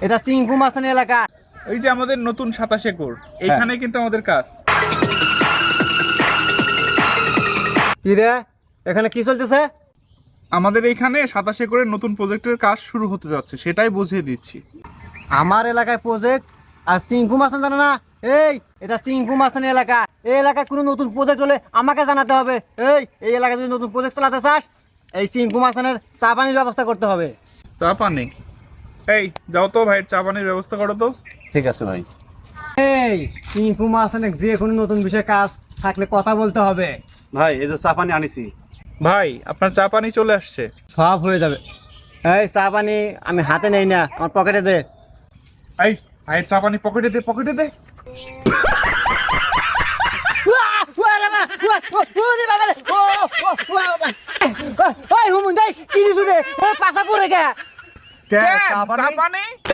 এটা সিংকু মাস্তানি এলাকা। এই যে আমাদের নতুন 27 একর, এইখানে কিন্তু আমাদের কাজ। কি রে, এখানে কি চলতেছে? আমাদের এইখানে 27 একরের নতুন প্রজেক্টের কাজ শুরু হতে যাচ্ছে, সেটাই বুঝিয়ে দিচ্ছি। আমার এলাকায় প্রজেক্ট আর সিংকু মাস্তান জানে না? এটা সিংকু মাস্তানি এলাকা। এই এলাকায় কোনো নতুন প্রজেক্ট হলে আমাকে জানাতে হবে। এই এলাকায় যদি নতুন প্রজেক্ট চালাতে চাস, এই সিংকু মাস্তানের চা পানির ব্যবস্থা করতে হবে। চা পানি? এই যাও তো ভাই, চা পানির ব্যবস্থা করো তো। ঠিক আছে ভাই। সিংকু মাস্তানের যে কোনো নতুন বিষয়ে কাজ থাকলে কথা বলতে হবে। ভাই এই যে চা পানি আনিছি। ভাই আপনার চা পানি চলে আসছে। সব হয়ে যাবে। এই চা পানি আমি হাতে নেই না, আমার পকেটে দে। এই আয়, চা পানি পকেটে দে, পকেটে দে। হুমুন কি দিছু রে? পাশা পড়ে গে। চা পানি